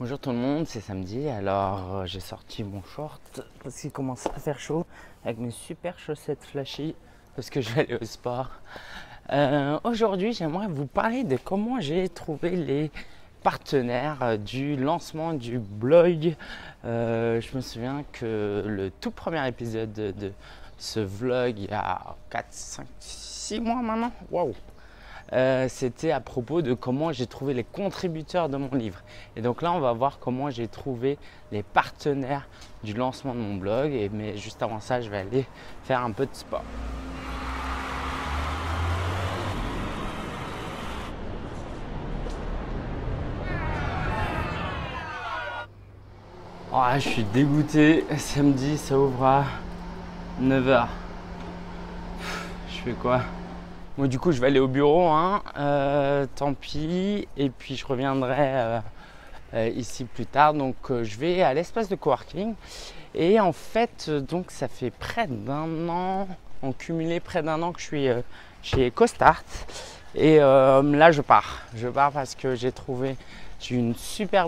Bonjour tout le monde, c'est samedi, alors j'ai sorti mon short parce qu'il commence à faire chaud avec mes super chaussettes flashy parce que je vais aller au sport. Aujourd'hui, j'aimerais vous parler de comment j'ai trouvé les partenaires du lancement du blog. Je me souviens que le tout premier épisode de ce vlog, il y a 4, 5, 6 mois maintenant, waouh! C'était à propos de comment j'ai trouvé les contributeurs de mon livre. Et donc là, on va voir comment j'ai trouvé les partenaires du lancement de mon blog. Mais juste avant ça, je vais aller faire un peu de sport. Oh, je suis dégoûté. Samedi, ça ouvre à 9h. Je fais quoi? Bon, du coup, je vais aller au bureau, hein. Tant pis. Et puis, je reviendrai ici plus tard. Donc, je vais à l'espace de coworking. Et en fait, donc, ça fait près d'un an, en cumulé près d'un an que je suis chez CoStart. Et là, je pars. Je pars parce que j'ai une super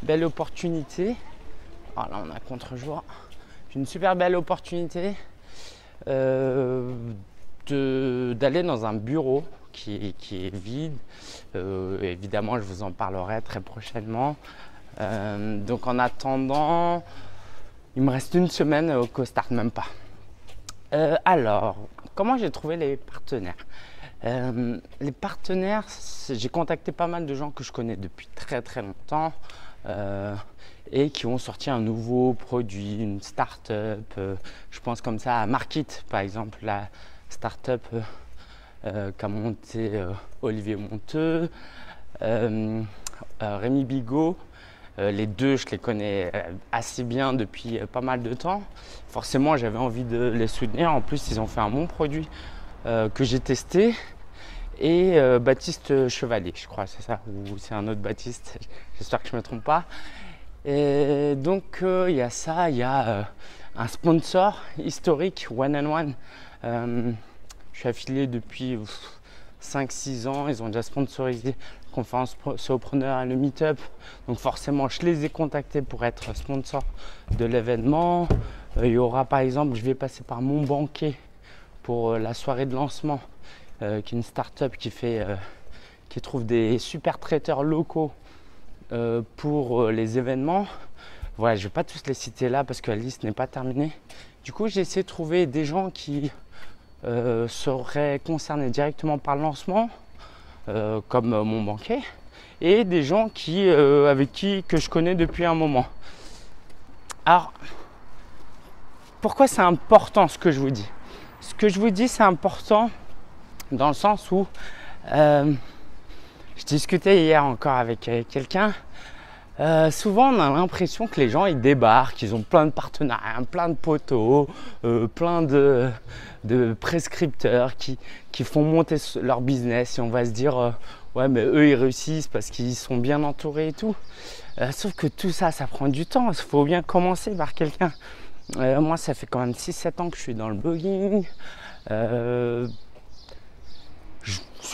belle opportunité. Oh, là, on a contre-jour. J'ai une super belle opportunité. D'aller dans un bureau qui est vide. Évidemment, je vous en parlerai très prochainement. Donc en attendant, il me reste une semaine au CoStart, même pas. Alors, comment j'ai trouvé les partenaires? Les partenaires, j'ai contacté pas mal de gens que je connais depuis très très longtemps. Et qui ont sorti un nouveau produit, une start-up. Je pense comme ça à Markit, par exemple, la start-up qu'a monté Olivier Monteux, Rémi Bigot. Les deux, je les connais assez bien depuis pas mal de temps. Forcément, j'avais envie de les soutenir. En plus, ils ont fait un bon produit que j'ai testé. Et Baptiste Chevalier, je crois, c'est ça, ou c'est un autre Baptiste, j'espère que je ne me trompe pas. Et donc il y a ça, il y a un sponsor historique, One and One. Je suis affilié depuis 5-6 ans, ils ont déjà sponsorisé la conférence Solopreneur et le Meetup. Donc forcément, je les ai contactés pour être sponsor de l'événement. Il y aura par exemple, je vais passer par Mon Banquier pour la soirée de lancement. Qui est une start-up qui trouve des super traiteurs locaux pour les événements. Voilà, je ne vais pas tous les citer là parce que la liste n'est pas terminée. Du coup, j'ai essayé de trouver des gens qui seraient concernés directement par le lancement, comme Mon Banquier, et des gens avec qui je connais depuis un moment. Alors, pourquoi c'est important ce que je vous dis? Ce que je vous dis, c'est important dans le sens où je discutais hier encore avec quelqu'un. Souvent, on a l'impression que les gens ils débarquent, ils ont plein de partenariats, plein de poteaux, plein de prescripteurs qui font monter leur business et on va se dire ouais, mais eux ils réussissent parce qu'ils sont bien entourés et tout. Sauf que tout ça, ça prend du temps. Il faut bien commencer par quelqu'un. Moi, ça fait quand même 6-7 ans que je suis dans le blogging.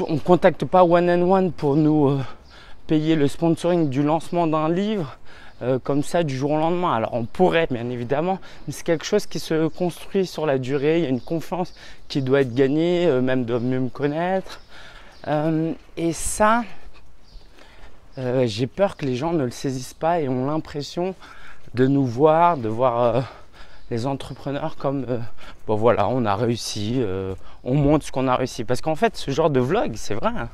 On ne contacte pas One and One pour nous payer le sponsoring du lancement d'un livre comme ça du jour au lendemain. Alors on pourrait bien évidemment, mais c'est quelque chose qui se construit sur la durée. Il y a une confiance qui doit être gagnée, même doivent mieux me connaître. Et ça, j'ai peur que les gens ne le saisissent pas et ont l'impression de nous voir, les entrepreneurs comme bon voilà, on a réussi, on montre ce qu'on a réussi. Parce qu'en fait, ce genre de vlog, c'est vrai, hein,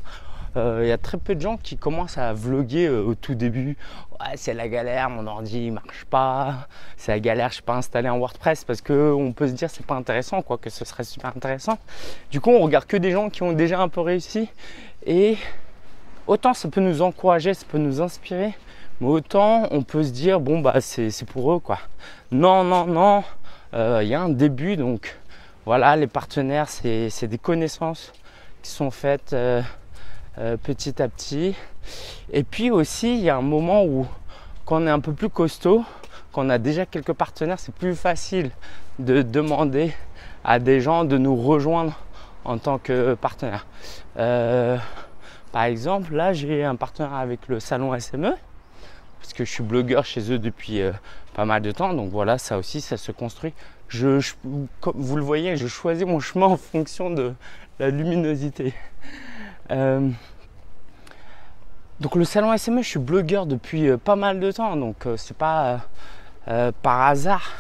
y a très peu de gens qui commencent à vloguer au tout début. Ouais, c'est la galère, mon ordi ne marche pas, c'est la galère, je ne sais pas installer un WordPress parce qu'on peut se dire c'est pas intéressant, quoi, que ce serait super intéressant. Du coup, on regarde que des gens qui ont déjà un peu réussi et autant ça peut nous encourager, ça peut nous inspirer. Mais autant on peut se dire bon bah c'est pour eux quoi. Non, y a un début, donc voilà, les partenaires c'est des connaissances qui sont faites petit à petit. Et puis aussi il y a un moment où quand on est un peu plus costaud, quand on a déjà quelques partenaires, c'est plus facile de demander à des gens de nous rejoindre en tant que partenaire. Par exemple, là, j'ai un partenariat avec le salon SME, parce que je suis blogueur chez eux depuis pas mal de temps. Donc voilà, ça aussi, ça se construit. Comme vous le voyez, je choisis mon chemin en fonction de la luminosité. Donc le salon SME, je suis blogueur depuis pas mal de temps. Donc c'est pas par hasard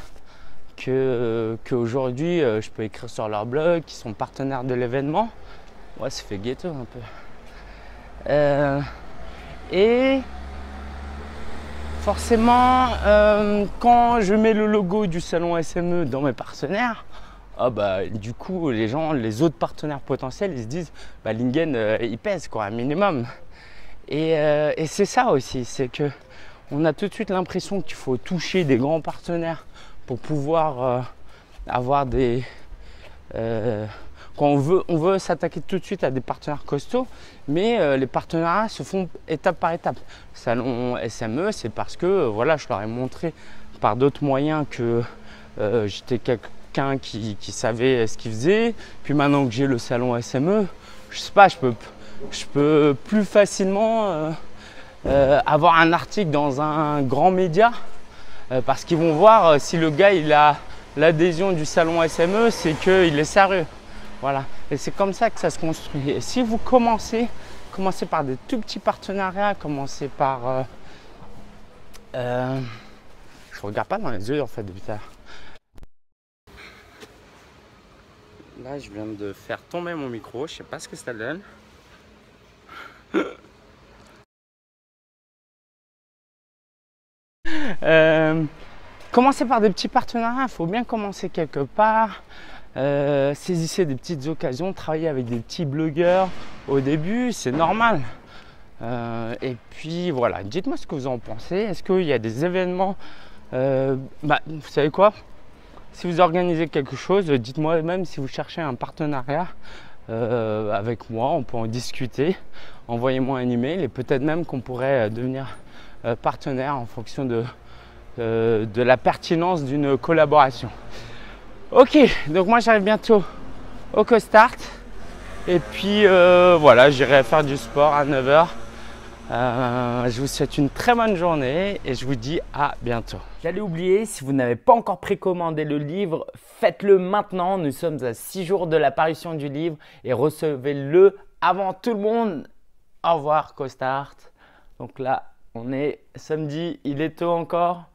qu'aujourd'hui, je peux écrire sur leur blog, qui sont partenaires de l'événement. Ouais, ça fait ghetto un peu. Et forcément, quand je mets le logo du salon SME dans mes partenaires, du coup, les autres partenaires potentiels, ils se disent, Lingen, il pèse quoi, un minimum. Et c'est ça aussi, c'est que on a tout de suite l'impression qu'il faut toucher des grands partenaires pour pouvoir avoir des... quand on veut s'attaquer tout de suite à des partenaires costauds, mais les partenariats se font étape par étape. Salon SME, c'est parce que voilà, je leur ai montré par d'autres moyens que j'étais quelqu'un qui savait ce qu'il faisait. Puis maintenant que j'ai le salon SME, je sais pas, je peux plus facilement avoir un article dans un grand média parce qu'ils vont voir si le gars il a l'adhésion du salon SME, c'est qu'il est sérieux. Voilà, et c'est comme ça que ça se construit. Et si vous commencez par des tout petits partenariats, commencez par... je regarde pas dans les yeux en fait depuis tout à l'heure. Là, je viens de faire tomber mon micro, je sais pas ce que ça donne. Commencez par des petits partenariats, il faut bien commencer quelque part. Saisissez des petites occasions, travaillez avec des petits blogueurs au début, c'est normal. Et puis voilà, dites-moi ce que vous en pensez. Est-ce qu'il y a des événements vous savez quoi? Si vous organisez quelque chose, dites-moi, même si vous cherchez un partenariat avec moi, on peut en discuter. Envoyez-moi un email et peut-être même qu'on pourrait devenir partenaire en fonction de la pertinence d'une collaboration. Ok, donc moi j'arrive bientôt au CoStart et puis voilà, j'irai faire du sport à 9 h. Je vous souhaite une très bonne journée et je vous dis à bientôt. J'allais oublier, si vous n'avez pas encore précommandé le livre, faites-le maintenant. Nous sommes à 6 jours de la parution du livre et recevez-le avant tout le monde. Au revoir CoStart. Donc là, on est samedi, il est tôt encore,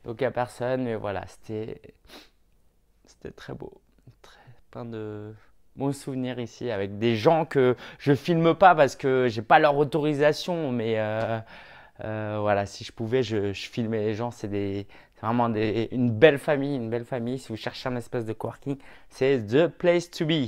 donc il n'y a personne, mais voilà, c'était très beau, plein de bons souvenirs ici avec des gens que je filme pas parce que j'ai pas leur autorisation, mais voilà, si je pouvais, je filmais les gens. C'est vraiment une belle famille, Si vous cherchez un espace de coworking, c'est the place to be.